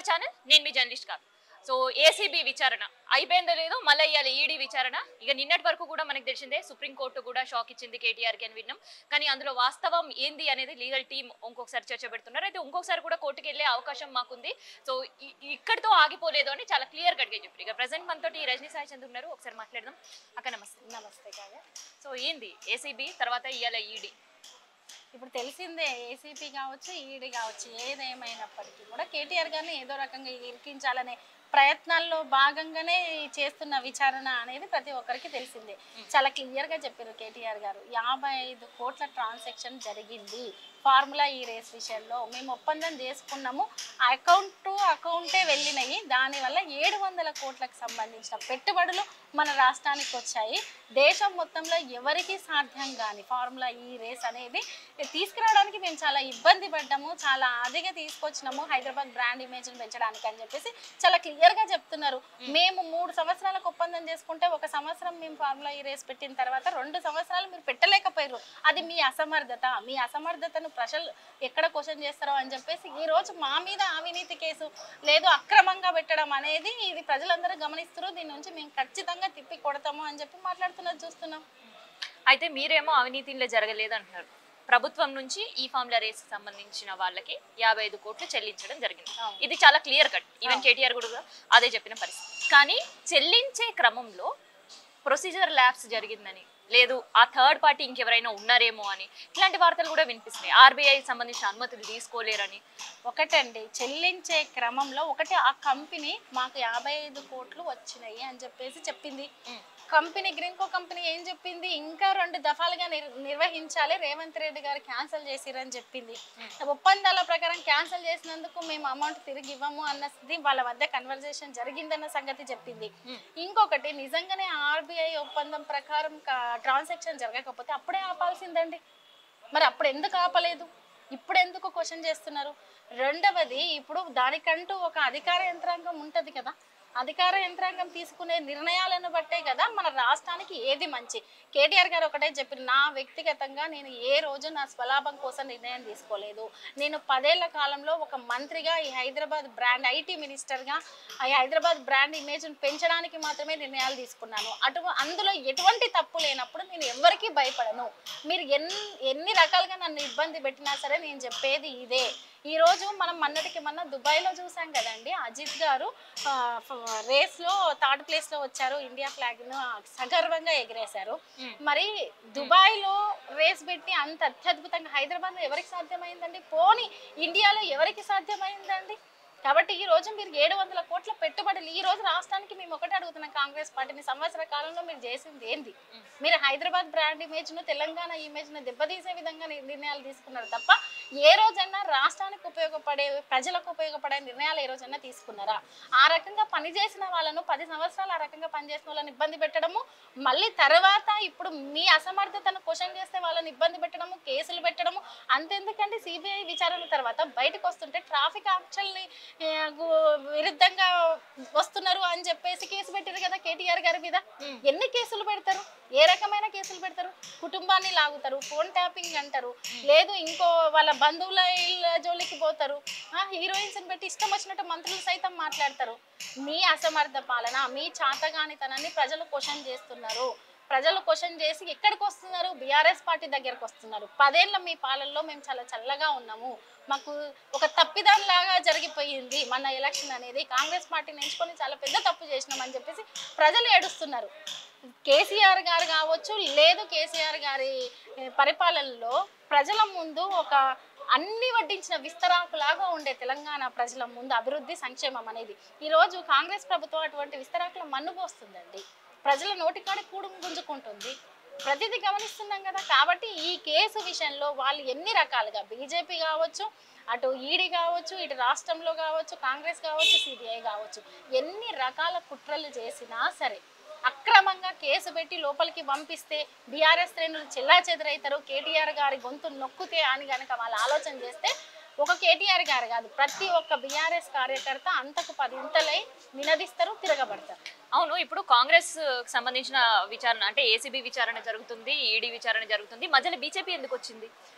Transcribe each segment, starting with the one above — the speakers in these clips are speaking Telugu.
Our channel. నేను మీ జర్నలిస్ట్ కాదు. సో ఏసీబీ విచారణ అయిపోయిందో లేదో మళ్ళీ ఇవాళ ఈడీ విచారణ. ఇక నిన్నటి వరకు కూడా మనకు తెలిసిందే సుప్రీంకోర్టు కూడా షాక్ ఇచ్చింది కేటీఆర్కి అని విన్నాం. కానీ అందులో వాస్తవం ఏంది అనేది లీగల్ టీం ఇంకొకసారి చర్చ పెడుతున్నారు. అయితే ఇంకొకసారి కూడా కోర్టుకు వెళ్ళే అవకాశం మాకుంది. సో ఇక్కడితో ఆగిపోలేదు అని చాలా క్లియర్ కట్గా చెప్పారు. ఇక ప్రజెంట్ మనతోటి రజనీ సాయి చంద్ర ఉన్నారు, ఒకసారి మాట్లాడదాం. అక్క నమస్తే. నమస్తే కాగా. సో ఏంది ఏసీబీ తర్వాత ఇవాళ ఈడీ? ఇప్పుడు తెలిసిందే, ఏసీపీ కావచ్చు ఈడీ కావచ్చు, ఏదేమైనప్పటికీ కూడా కేటీఆర్ గారిని ఏదో రకంగా ఇరికించాలనే ప్రయత్నాల్లో భాగంగానే చేస్తున్న విచారణ అనేది ప్రతి ఒక్కరికి తెలిసిందే. చాలా క్లియర్గా చెప్పారు కేటీఆర్ గారు. 55 కోట్ల ట్రాన్సాక్షన్ జరిగింది ఫార్ములా ఈ రేస్ విషయంలో. మేము ఒప్పందం చేసుకున్నాము, అకౌంట్ టు అకౌంటే వెళ్ళినాయి. దానివల్ల 700 కోట్లకు సంబంధించిన పెట్టుబడులు మన రాష్ట్రానికి వచ్చాయి. దేశం మొత్తంలో ఎవరికి సాధ్యం కాని ఫార్ములా ఈ రేస్ అనేది తీసుకురావడానికి మేము చాలా ఇబ్బంది పడ్డాము, చాలా అదిగా తీసుకొచ్చినాము హైదరాబాద్ బ్రాండ్ ఇమేజ్ని పెంచడానికి అని చెప్పేసి చాలా క్లియర్గా చెప్తున్నారు. మేము 3 సంవత్సరాలకు ఒప్పందం చేసుకుంటే 1 సంవత్సరం మేము ఫార్ములా ఈ రేస్ పెట్టిన తర్వాత 2 సంవత్సరాలు మీరు పెట్టలేకపోయారు. అది మీ అసమర్థత. మీ అసమర్థతను ప్రజలు ఎక్కడ క్వశ్చన్ చేస్తారో అని చెప్పేసి ఈ రోజు మా మీద అవినీతి కేసు లేదు అక్రమంగా పెట్టడం అనేది ఇది ప్రజలందరూ గమనిస్తారు. దీని నుంచి మేము ఖచ్చితంగా తిప్పి కొడతాము అని చెప్పి మాట్లాడుతున్నది చూస్తున్నాం. అయితే మీరేమో అవినీతిలో జరగలేదు అంటున్నారు. ప్రభుత్వం నుంచి ఈ ఫార్ములా రేస్ సంబంధించిన వాళ్ళకి 55 కోట్లు చెల్లించడం జరిగింది. ఇది చాలా క్లియర్ కట్. ఈవెన్ కేటీఆర్ కూడా అదే చెప్పిన పరిస్థితి. కానీ చెల్లించే క్రమంలో ప్రొసీజర్ ల్యాబ్స్ జరిగిందని, లేదు ఆ థర్డ్ పార్టీ ఇంకెవరైనా ఉన్నారేమో అని ఇట్లాంటి వార్తలు కూడా వినిపిస్తున్నాయి. ఆర్బీఐ సంబంధించిన అనుమతులు తీసుకోలేరని. ఒకటండి, చెల్లించే క్రమంలో ఒకటి ఆ కంపెనీ మాకు 55 కోట్లు వచ్చినాయి అని చెప్పేసి చెప్పింది. కంపెనీ గ్రీన్కో కంపెనీ ఏం చెప్పింది, ఇంకా 2 దఫాలుగా నిర్వహించాలి, రేవంత్ రెడ్డి గారు క్యాన్సిల్ చేసిరని చెప్పింది. ఒప్పందాల ప్రకారం క్యాన్సిల్ చేసినందుకు మేము అమౌంట్ తిరిగి ఇవ్వము అన్నది వాళ్ళ మధ్య కన్వర్జేషన్ జరిగిందన్న సంగతి చెప్పింది. ఇంకొకటి, నిజంగానే ఆర్బీఐ ఒప్పందం ప్రకారం ట్రాన్సాక్షన్ జరగకపోతే అప్పుడే ఆపాల్సిందండి. మరి అప్పుడు ఎందుకు ఆపలేదు, ఇప్పుడు ఎందుకు క్వశ్చన్ చేస్తున్నారు? రెండవది, ఇప్పుడు దానికంటూ ఒక అధికార యంత్రాంగం ఉంటుంది కదా, అధికార యంత్రాంగం తీసుకునే నిర్ణయాలను బట్టే కదా మన రాష్ట్రానికి ఏది మంచి. కేటీఆర్ గారు ఒకటే చెప్పారు, నా వ్యక్తిగతంగా నేను ఏ రోజు నా స్వలాభం కోసం నిర్ణయం తీసుకోలేదు. నేను 10 ఏళ్ల కాలంలో ఒక మంత్రిగా ఈ హైదరాబాద్ బ్రాండ్ ఐటీ మినిస్టర్గా ఈ హైదరాబాద్ బ్రాండ్ ఇమేజ్ని పెంచడానికి మాత్రమే నిర్ణయాలు తీసుకున్నాను. అందులో ఎటువంటి తప్పు లేనప్పుడు నేను ఎవరికి భయపడను. మీరు ఎన్ని రకాలుగా నన్ను ఇబ్బంది పెట్టినా సరే నేను చెప్పేది ఇదే. ఈ రోజు మనం మొన్నటికి మొన్న దుబాయ్లో చూసాం కదండి, అజిత్ గారు రేస్లో 3rd ప్లేస్లో వచ్చారు, ఇండియా ఫ్లాగ్ను సగర్వంగా ఎగిరేశారు. మరి దుబాయ్లో రేస్ పెట్టి అంత అత్యద్భుతంగా హైదరాబాద్లో ఎవరికి సాధ్యమైందండి? పోనీ ఇండియాలో ఎవరికి సాధ్యమైందండి? కాబట్టి ఈ రోజు మీరు 700 కోట్ల పెట్టుబడులు ఈ రోజు రాష్ట్రానికి మేము ఒకటే అడుగుతున్నాం, కాంగ్రెస్ పార్టీని సంవత్సర కాలంలో మీరు చేసింది ఏంది? మీరు హైదరాబాద్ బ్రాండ్ ఇమేజ్ను తెలంగాణ ఇమేజ్ను దెబ్బతీసే విధంగా నిర్ణయాలు తీసుకున్నారు తప్ప ఏ రోజన్నా రాష్ట్రానికి ఉపయోగపడే ప్రజలకు ఉపయోగపడే నిర్ణయాలు ఏ రోజన్నా తీసుకున్నారా? ఆ రకంగా పనిచేసిన వాళ్ళను 10 సంవత్సరాలు ఆ రకంగా పనిచేసిన వాళ్ళని ఇబ్బంది పెట్టడము, మళ్ళీ తర్వాత ఇప్పుడు మీ అసమర్థతను క్వశ్చన్ చేస్తే వాళ్ళని ఇబ్బంది పెట్టడము, కేసులు పెట్టడము. అంతెందుకండి, సిబిఐ విచారణ తర్వాత బయటకు వస్తుంటే ట్రాఫిక్ ఆంక్షల్ని విరుద్ధంగా వస్తున్నారు అని చెప్పేసి కేసు పెట్టారు కదా కేటీఆర్ గారి మీద. ఎన్ని కేసులు పెడతారు? ఏ రకమైన కేసులు పెడతారు? కుటుంబాన్ని లాగుతారు, ఫోన్ ట్యాపింగ్ అంటారు, లేదు ఇంకో వాళ్ళ బంధువుల జోలికి పోతారు, హీరోయిన్స్ పెట్టి ఇష్టం వచ్చినట్టు మంత్రులు సైతం మాట్లాడతారు. మీ అసమర్థ పాలన, మీ చాతగానితనాన్ని ప్రజలు క్వశ్చన్ చేస్తున్నారు. ప్రజలు క్వశ్చన్ చేసి ఎక్కడికి వస్తున్నారు? బీఆర్ఎస్ పార్టీ దగ్గరకు వస్తున్నారు. 10 ఏళ్ల మీ పాలనలో మేము చాలా చల్లగా ఉన్నాము, మాకు ఒక తప్పిదానిలాగా జరిగిపోయింది మన ఎలక్షన్ అనేది, కాంగ్రెస్ పార్టీని ఎంచుకొని చాలా పెద్ద తప్పు చేసినామని చెప్పేసి ప్రజలు ఏడుస్తున్నారు. కేసీఆర్ గారు కావచ్చు, లేదు కేసీఆర్ గారి పరిపాలనలో ప్రజల ముందు ఒక అన్ని వడ్డించిన విస్తరాకులాగా ఉండే తెలంగాణ ప్రజల ముందు అభివృద్ధి సంక్షేమం అనేది ఈరోజు కాంగ్రెస్ ప్రభుత్వం అటువంటి విస్తరాకుల మన్నుపోస్తుందండి. ప్రజల నోటికాడి కూడు గుంజుకుంటుంది. ప్రతిదీ గమనిస్తున్నాం కదా. కాబట్టి ఈ కేసు విషయంలో వాళ్ళు ఎన్ని రకాలుగా బీజేపీ కావచ్చు, అటు ఈడీ కావచ్చు, ఇటు రాష్ట్రంలో కావచ్చు, కాంగ్రెస్ కావచ్చు, సిబిఐ కావచ్చు, ఎన్ని రకాల కుట్రలు చేసినా సరే అక్రమంగా కేసు పెట్టి లోపలికి పంపిస్తే బీఆర్ఎస్ శ్రేణులు చెల్లా చెదరైతారు, కేటీఆర్ గారి గొంతు నొక్కుతే అని కనుక వాళ్ళు ఆలోచన చేస్తే ఒక కేటీఆర్ గారు కాదు, ప్రతి ఒక్క బీఆర్ఎస్ కార్యకర్త అంతకు 10 ఇంతలై నినదిస్తారు, తిరగబడతారు. అవును, ఇప్పుడు కాంగ్రెస్ సంబంధించిన విచారణ అంటే ఏసీబీ విచారణ జరుగుతుంది, ఈడీ విచారణ జరుగుతుంది, మధ్యలో బీజేపీ ఎందుకు వచ్చింది?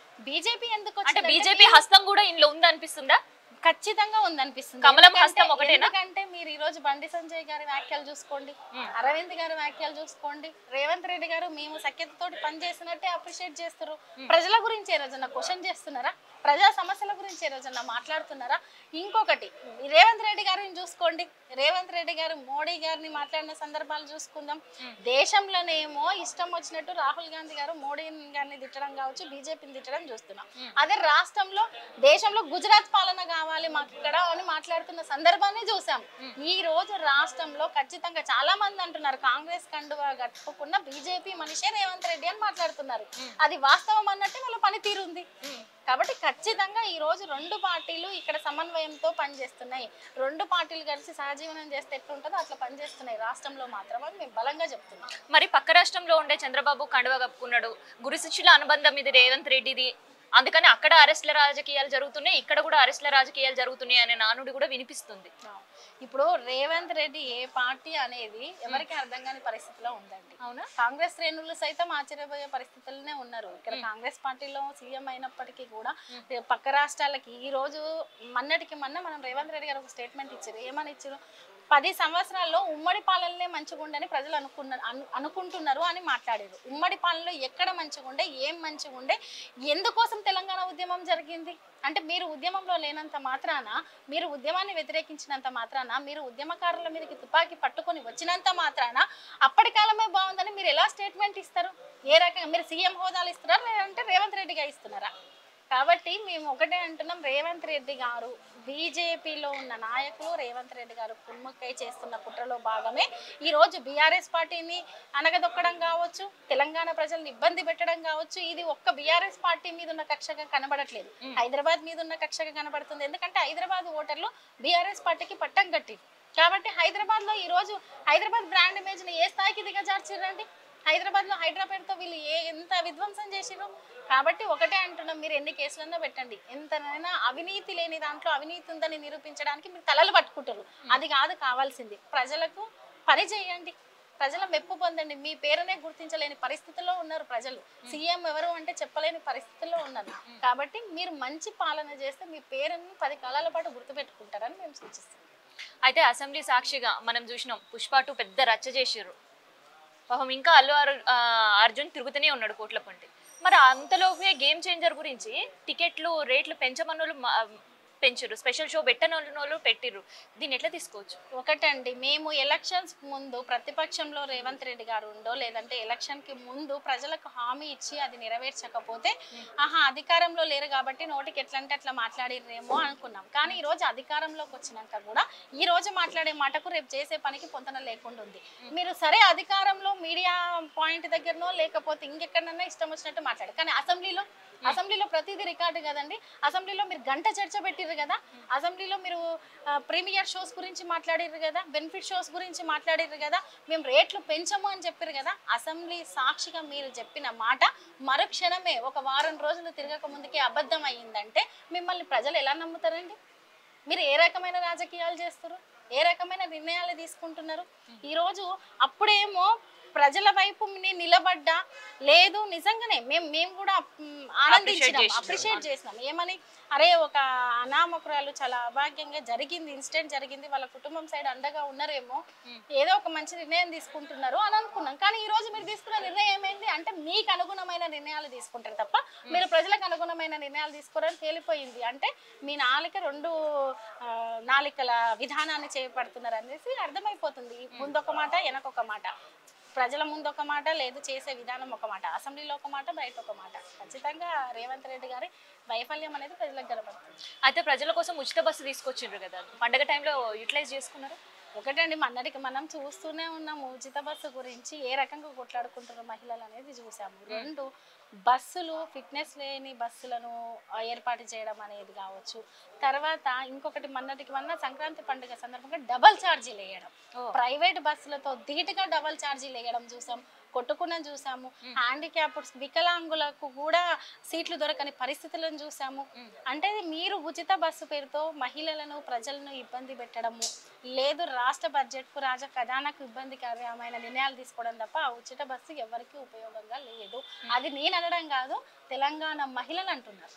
బీజేపీ ఎందుకు అంటే బీజేపీ హస్తం కూడా ఇందులో ఉంది అనిపిస్తుందా? ఖచ్చితంగా ఉందనిపిస్తుంది. కమలం హస్తం ఒకటేనా? ఎందుకంటే మీరు ఈ రోజు బండి సంజయ్ గారి వ్యాఖ్యలు చూసుకోండి, అరవింద్ గారి వ్యాఖ్యలు చూసుకోండి, రేవంత్ రెడ్డి గారు మేము సఖ్యతతోటి పనిచేసినట్టే అప్రిషియేట్ చేస్తారు. ప్రజల గురించి ఏ రోజన్నా క్వశ్చన్ చేస్తున్నారా? ప్రజా సమస్యల గురించి ఏ రోజన్నా మాట్లాడుతున్నారా? ఇంకొకటి రేవంత్ రెడ్డి గారిని చూసుకోండి, రేవంత్ రెడ్డి గారు మోడీ గారిని మాట్లాడిన సందర్భాలు చూసుకుందాం. దేశంలోనేమో ఇష్టం వచ్చినట్టు రాహుల్ గాంధీ గారు మోడీ గారిని తిట్టడం కావచ్చు, బీజేపీని తిట్టడం చూస్తున్నాం. అదే రాష్ట్రంలో దేశంలో గుజరాత్ పాలన కావాలి మాకు ఇక్కడ అని మాట్లాడుతున్న సందర్భాన్ని చూసాం. ఈ రోజు రాష్ట్రంలో ఖచ్చితంగా చాలా మంది అంటున్నారు కాంగ్రెస్ కండువా కట్టుకున్న బీజేపీ మనిషే రేవంత్ రెడ్డి అని మాట్లాడుతున్నారు. అది వాస్తవం అన్నట్టే వాళ్ళ పనితీరు ఉంది. కాబట్టి ఖచ్చితంగా ఈ రోజు రెండు పార్టీలు ఇక్కడ సమన్వయంతో పనిచేస్తున్నాయి. రెండు పార్టీలు కలిసి సహజీవనం చేస్తే ఎట్లుంటుందో అట్లా పనిచేస్తున్నాయి రాష్ట్రంలో మాత్రం అని మేము బలంగా చెప్తున్నాం. మరి పక్క రాష్ట్రంలో ఉండే చంద్రబాబు కండువా కప్పుకున్నాడు, గురు శిష్యుల అనుబంధం ఇది రేవంత్ రెడ్డిది, అందుకని అక్కడ అరెస్ట్ల రాజకీయాలు జరుగుతున్నాయి, ఇక్కడ కూడా అరెస్ట్ల రాజకీయాలు జరుగుతున్నాయి అనే నానుడి కూడా వినిపిస్తుంది. ఇప్పుడు రేవంత్ రెడ్డి ఏ పార్టీ అనేది ఎవరికి అర్థం కాని పరిస్థితిలో ఉందండి. అవునా? కాంగ్రెస్ శ్రేణులు సైతం ఆశ్చర్యపోయే పరిస్థితుల్లోనే ఉన్నారు. ఇక్కడ కాంగ్రెస్ పార్టీలో సీఎం అయినప్పటికీ కూడా పక్క రాష్ట్రాలకి ఈ రోజు మొన్నటికి మనం రేవంత్ రెడ్డి గారు ఒక స్టేట్మెంట్ ఇచ్చారు. ఏమని ఇచ్చారు? 10 సంవత్సరాల్లో ఉమ్మడి పాలనలే మంచిగుండని ప్రజలు అనుకుంటున్నారు అని మాట్లాడారు. ఉమ్మడి పాలనలో ఎక్కడ మంచిగుండే, ఏం మంచిగుండే, ఎందుకోసం తెలంగాణ ఉద్యమం జరిగింది అంటే మీరు ఉద్యమంలో లేనంత మాత్రాన, మీరు ఉద్యమాన్ని వ్యతిరేకించినంత మాత్రాన, మీరు ఉద్యమకారుల మీదకి తుపాకీ పట్టుకొని వచ్చినంత మాత్రాన అప్పటి కాలమే బాగుందని మీరు ఎలా స్టేట్మెంట్ ఇస్తారు? ఏ రకంగా మీరు సీఎం హోదాలు ఇస్తున్నారా లేదంటే రేవంత్ రెడ్డిగా ఇస్తున్నారా? కాబట్టి మేము ఒకటే అంటున్నాం, రేవంత్ రెడ్డి గారు బీజేపీలో ఉన్న నాయకులు రేవంత్ రెడ్డి గారు కుమ్మక్కై చేస్తున్న కుట్రలో భాగమే ఈ రోజు బీఆర్ఎస్ పార్టీని అనగదొక్కడం కావచ్చు, తెలంగాణ ప్రజల్ని ఇబ్బంది పెట్టడం కావచ్చు. ఇది ఒక్క బీఆర్ఎస్ పార్టీ మీద ఉన్న కక్షగా కనబడట్లేదు, హైదరాబాద్ మీద ఉన్న కక్షగా కనబడుతుంది. ఎందుకంటే హైదరాబాద్ ఓటర్లు బీఆర్ఎస్ పార్టీకి పట్టం కట్టి, కాబట్టి హైదరాబాద్ లో ఈ రోజు హైదరాబాద్ బ్రాండ్ ఇమేజ్ ని ఏ స్థాయికి దిగజార్చిరండి? హైదరాబాద్ లో హైదరాబాద్ తో వీళ్ళు ఎంత విధ్వంసం చేసిరు. కాబట్టి ఒకటే అంటున్నాం, మీరు ఎన్ని కేసులన్నా పెట్టండి, ఎంతనైనా అవినీతి లేని దాంట్లో అవినీతి ఉందని నిరూపించడానికి మీరు తలలు పట్టుకుంటారు. అది కాదు కావాల్సింది, ప్రజలకు పని చేయండి, ప్రజల మెప్పు పొందండి. మీ పేరునే గుర్తించలేని పరిస్థితుల్లో ఉన్నారు ప్రజలు. సీఎం ఎవరు అంటే చెప్పలేని పరిస్థితుల్లో ఉన్నారు. కాబట్టి మీరు మంచి పాలన చేస్తే మీ పేరుని 10 కాలాల పాటు గుర్తుపెట్టుకుంటారని మేము సూచిస్తున్నాం. అయితే అసెంబ్లీ సాక్షిగా మనం చూసినాం, పుష్ప 2 పెద్ద రచ్చ చేసిర్రు. పాపం ఇంకా అర్జున్ తిరుగుతూనే ఉన్నాడు కోట్ల పంటి. మరి అంతలోపే గేమ్ చేంజర్ గురించి టికెట్లు రేట్లు పెంచమన్నోళ్ళు పెంచారు, స్పెషల్ షో పెట్టనోళ్ళు పెట్టిర్రు. దీన్ని ఎట్లా తీసుకోవచ్చు? ఒకటండి, మేము ఎలక్షన్స్ ముందు ప్రతిపక్షంలో రేవంత్ రెడ్డి గారు ఉండో లేదంటే ఎలక్షన్ కి ముందు ప్రజలకు హామీ ఇచ్చి అది నెరవేర్చకపోతే అధికారంలో లేరు కాబట్టి నోటికి ఎట్లంటే అట్లా మాట్లాడిరేమో అనుకున్నాం. కానీ ఈ రోజు అధికారంలోకి వచ్చినాక కూడా ఈ రోజు మాట్లాడే మాటకు రేపు చేసే పనికి పొంతన లేకుండా ఉంది. మీరు సరే అధికారంలో మీడియా పాయింట్ దగ్గరనో లేకపోతే ఇంకెక్కడన్నా ఇష్టం వచ్చినట్టు మాట్లాడారు, కానీ అసెంబ్లీలో ప్రతిదీ రికార్డు కదండి. అసెంబ్లీలో మీరు గంట చర్చ పెట్టిర్రు కదా, అసెంబ్లీలో మీరు ప్రీమియర్ షోస్ గురించి మాట్లాడిర్రు కదా, బెనిఫిట్ షోస్ గురించి మాట్లాడిర్రు కదా, మేము రేట్లు పెంచము అని చెప్పారు కదా. అసెంబ్లీ సాక్షిగా మీరు చెప్పిన మాట మరుక్షణమే ఒక వారం రోజులు తిరగక ముందుకే అబద్ధం అయ్యిందంటే మిమ్మల్ని ప్రజలు ఎలా నమ్ముతారండి? మీరు ఏ రకమైన రాజకీయాలు చేస్తారు, ఏ రకమైన నిర్ణయాలు తీసుకుంటున్నారు? ఈరోజు అప్పుడేమో ప్రజల వైపు నిలబడ్డా లేదు, నిజంగానే మేము కూడా ఆనందించినాం, అప్రిషియేట్ చేసినాం. ఏమని, అరే ఒక అనామకురాలు చాలా అభాగ్యంగా జరిగింది, ఇన్సిడెంట్ జరిగింది, వాళ్ళ కుటుంబం సైడ్ అండగా ఉన్నారేమో, ఏదో ఒక మంచి నిర్ణయం తీసుకుంటున్నారు అని అనుకున్నాం. కానీ ఈ రోజు మీరు తీసుకున్న నిర్ణయం ఏమైంది అంటే మీకు అనుగుణమైన నిర్ణయాలు తీసుకుంటారు తప్ప మీరు ప్రజలకు అనుగుణమైన నిర్ణయాలు తీసుకోరని తేలిపోయింది. అంటే మీ నాలిక 2 నాలికల విధానాన్ని చేపడుతున్నారు అనేసి అర్థమైపోతుంది. ముందొక మాట వెనకొక మాట, ప్రజల ముందు ఒక మాట, లేదు చేసే విధానం ఒక మాట, అసెంబ్లీలో ఒక మాట, బయట ఒక మాట. ఖచ్చితంగా రేవంత్ రెడ్డి గారి వైఫల్యం అనేది ప్రజలకు కనబడుతుంది. అయితే ప్రజల కోసం ఉచిత బస్సు తీసుకొచ్చిండ్రు కదా, పండగ టైంలో యూటిలైజ్ చేసుకున్నారు? ఒకటండి, మొన్నటికి మనం చూస్తూనే ఉన్నాము ఉచిత బస్సు గురించి ఏ రకంగా కొట్లాడుకుంటున్న మహిళలు అనేది చూసాము. 2 బస్సులు ఫిట్నెస్ లేని బస్సులను ఏర్పాటు చేయడం అనేది కావచ్చు. తర్వాత ఇంకొకటి మొన్న సంక్రాంతి పండుగ సందర్భంగా డబల్ ఛార్జీలు వేయడం, ప్రైవేట్ బస్సులతో ధీటుగా డబల్ ఛార్జీలు వేయడం చూసాం, కొట్టుకున్న చూసాము. హ్యాండిక్యాప్డ్ వికలాంగులకు కూడా సీట్లు దొరకని పరిస్థితులను చూసాము. అంటే మీరు ఉచిత బస్సు పేరుతో మహిళలను ప్రజలను ఇబ్బంది పెట్టడము, లేదు రాష్ట్ర బడ్జెట్కు రాజ ఖజానాకు ఇబ్బందికరమైన నిర్ణయాలు తీసుకోవడం తప్ప ఆ ఉచిత బస్సు ఎవరికి ఉపయోగంగా లేదు. అది నేను అనడం కాదు, తెలంగాణ మహిళలు అంటున్నారు.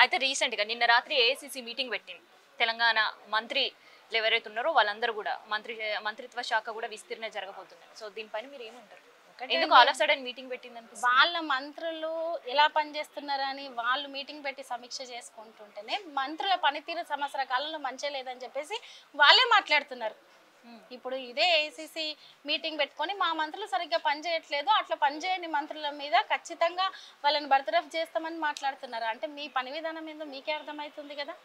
అయితే రీసెంట్ గా నిన్న రాత్రి ఏఐసిసి మీటింగ్ పెట్టింది. తెలంగాణ మంత్రులు ఎవరైతే ఉన్నారో వాళ్ళందరూ కూడా మంత్రిత్వ శాఖ కూడా విస్తీర్ణ జరగబోతున్నారు. సో దీనిపైన మీరు ఏమంటారు? ఎందుకు ఆల్ ఆఫ్ సడన్ మీటింగ్ పెట్టింది అనిపిస్తుంది? వాళ్ళ మంత్రులు ఎలా పనిచేస్తున్నారని వాళ్ళు మీటింగ్ పెట్టి సమీక్ష చేసుకుంటుంటేనే మంత్రుల పనితీరు సంవత్సర కాలంలో మంచిగా లేదని చెప్పేసి వాళ్ళే మాట్లాడుతున్నారు. ఇప్పుడు ఇదే ఏసీసీ మీటింగ్ పెట్టుకొని మా మంత్రులు సరిగ్గా పనిచేయట్లేదు, అట్లా పనిచేయని మంత్రుల మీద ఖచ్చితంగా వాళ్ళని బర్తరఫ్ చేస్తామని మాట్లాడుతున్నారు. అంటే మీ పని విధానం ఏందో మీకే అర్థమవుతుంది కదా.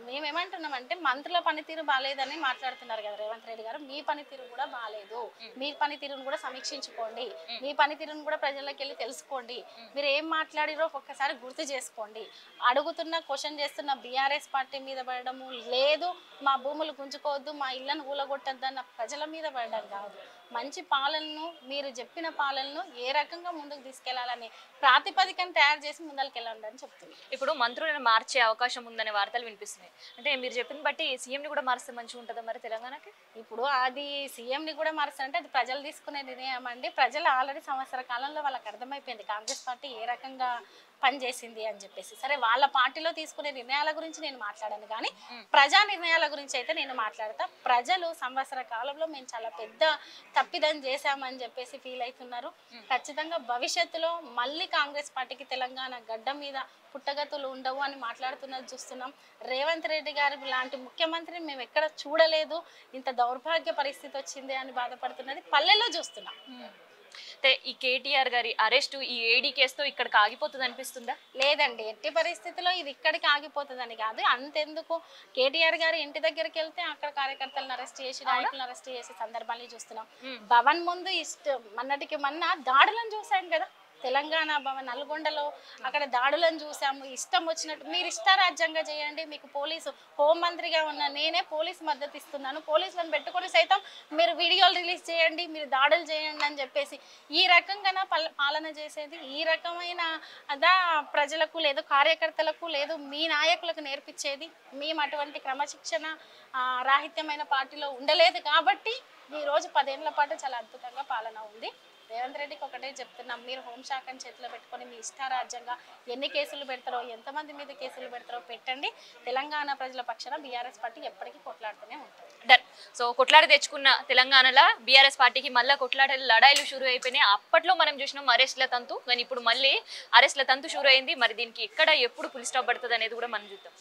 మేమేమంటున్నామంటే మంత్రుల పనితీరు బాగాలేదని మాట్లాడుతున్నారు కదా రేవంత్ రెడ్డి గారు. మీ పనితీరు కూడా బాగాలేదు, మీ పనితీరును కూడా సమీక్షించుకోండి, మీ పనితీరును కూడా ప్రజల్లోకి వెళ్ళి తెలుసుకోండి, మీరు ఏం మాట్లాడిరో ఒక్కసారి గుర్తు చేసుకోండి. అడుగుతున్న క్వశ్చన్ చేస్తున్న బీఆర్ఎస్ పార్టీ మీద పడడము లేదు, మా భూములు గుంజుకోవద్దు, మా ఇళ్లను ఊలగొట్టద్దు అన్న ప్రజల మీద పడడం కాదు. మంచి పాలనను, మీరు చెప్పిన పాలనను ఏ రకంగా ముందుకు తీసుకెళ్లాలని ప్రాతిపదికను తయారు చేసి ముందరికి వెళ్ళండి అని చెప్తుంది. ఇప్పుడు మంత్రులను మార్చే అవకాశం ఉందనే వార్తలు వినిపిస్తున్నాయి. అంటే మీరు చెప్పిన బట్టి సీఎంని కూడా మారిస్తే మంచిగా ఉంటుందా మరి తెలంగాణకి? ఇప్పుడు అది సీఎంని కూడా మారుస్తారంటే అది ప్రజలు తీసుకునే నిర్ణయం అండి. ప్రజలు ఆల్రెడీ సంవత్సర కాలంలో వాళ్ళకి అర్థమైపోయింది కాంగ్రెస్ పార్టీ ఏ రకంగా పనిచేసింది అని చెప్పేసి. సరే వాళ్ళ పార్టీలో తీసుకునే నిర్ణయాల గురించి నేను మాట్లాడాను, కానీ ప్రజా నిర్ణయాల గురించి అయితే నేను మాట్లాడతా. ప్రజలు సంవత్సర కాలంలో మేము చాలా పెద్ద తప్పిదం చేశామని చెప్పేసి ఫీల్ అవుతున్నారు. ఖచ్చితంగా భవిష్యత్తులో మళ్ళీ కాంగ్రెస్ పార్టీకి తెలంగాణ గడ్డ మీద పుట్టగతులు ఉండవు అని మాట్లాడుతున్నది చూస్తున్నాం. రేవంత్ రెడ్డి గారి లాంటి ముఖ్యమంత్రిని మేము ఎక్కడ చూడలేదు, ఇంత దౌర్భాగ్య పరిస్థితి వచ్చింది అని బాధపడుతున్నది పల్లెల్లో చూస్తున్నాం. ఈ కేటీఆర్ గారి అరెస్ట్ ఈ ఏడీ కేసుతో ఇక్కడికి ఆగిపోతుంది అనిపిస్తుందా? లేదండి, ఎట్టి పరిస్థితిలో ఇది ఇక్కడికి ఆగిపోతుందని కాదు. అంతెందుకు, కేటీఆర్ గారి ఇంటి దగ్గరికి వెళ్తే అక్కడ కార్యకర్తలను అరెస్ట్ చేసి, నాయకులను అరెస్ట్ చేసే సందర్భాన్ని చూస్తున్నాం. భవన్ ముందు మొన్నటికి మొన్న దాడులను చూసాం కదా, తెలంగాణ భవన్ నల్గొండలో అక్కడ దాడులను చూసాము. ఇష్టం వచ్చినట్టు మీరు ఇష్టారాజ్యంగా చేయండి, మీకు పోలీసు హోంమంత్రిగా ఉన్న నేనే పోలీసు మద్దతు ఇస్తున్నాను, పోలీసులను పెట్టుకొని సైతం మీరు వీడియోలు రిలీజ్ చేయండి, మీరు దాడులు చేయండి అని చెప్పేసి ఈ రకంగా పాలన చేసేది, ఈ రకమైన అదా ప్రజలకు లేదు, కార్యకర్తలకు లేదు, మీ నాయకులకు నేర్పించేది. మేము అటువంటి క్రమశిక్షణ రాహిత్యమైన పార్టీలో ఉండలేదు కాబట్టి ఈరోజు 10 ఏళ్ల పాటు చాలా అద్భుతంగా పాలన ఉంది. రేవంత్ రెడ్డికి ఒకటే చెప్తున్నాం, మీరు హోంశాఖను చేతిలో పెట్టుకొని మీ ఇష్టారాజ్యంగా ఎన్ని కేసులు పెడతారో, ఎంతమంది మీద కేసులు పెడతారో పెట్టండి. తెలంగాణ ప్రజల పక్షాన బీఆర్ఎస్ పార్టీ ఎప్పటికీ కొట్లాడుతూనే ఉంటుంది. డన్. సో కొట్లాడి తెచ్చుకున్న తెలంగాణలో బీఆర్ఎస్ పార్టీకి మళ్ళీ కొట్లాటలు లడాయిలు షురూ అయిపోయినాయి. అప్పట్లో మనం చూసినాం అరెస్ట్ల తంతు, కానీ ఇప్పుడు మళ్ళీ అరెస్ట్ల తంతు షురూ అయింది. మరి దీనికి ఎక్కడ ఎప్పుడు ఫుల్ స్టాప్ పడుతుంది అనేది కూడా మనం చూద్దాం.